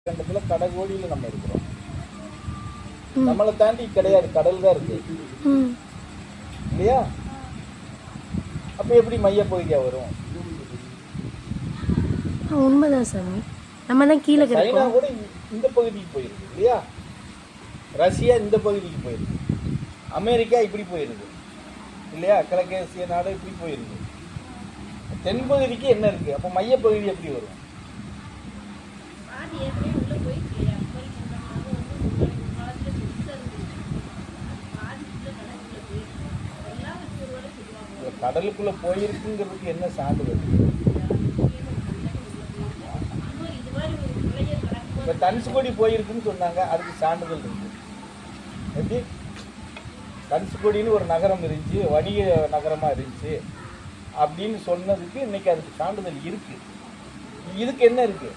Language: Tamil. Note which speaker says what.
Speaker 1: கண்டத்துல கடகோடியில் நம்ம இருக்கிறோம். நம்மளை தாண்டி கிடையாது, கடல் தான் இருக்கு இல்லையா? அப்ப எப்படி மையப்பகுதியா வரும்?
Speaker 2: உண்மைதான் சாமி. நம்ம தான் கீழே
Speaker 1: சைனா கூட இந்த பகுதிக்கு போயிருக்கு இல்லையா? ரஷ்யா இந்த பகுதிக்கு போயிருக்கு, அமெரிக்கா இப்படி போயிருக்கு இல்லையா? கிழக்கேசிய நாடு இப்படி போயிருக்கு. தென்பகுதிக்கு என்ன இருக்கு? அப்ப மையப்பகுதி எப்படி வரும்? கடலுக்குள்ள போயிருக்குங்கிறதுக்கு என்ன சான்றிதழ்? இப்ப தனுஷ்கோடி போயிருக்குன்னு சொன்னாங்க, அதுக்கு சான்றிதழ் இருக்கு. எப்படி? தனுஷ்கோடின்னு ஒரு நகரம் இருந்துச்சு, வணிக நகரமா இருந்துச்சு அப்படின்னு சொன்னதுக்கு இன்னைக்கு அதுக்கு சான்றிதழ் இருக்கு. இதுக்கு என்ன இருக்கு?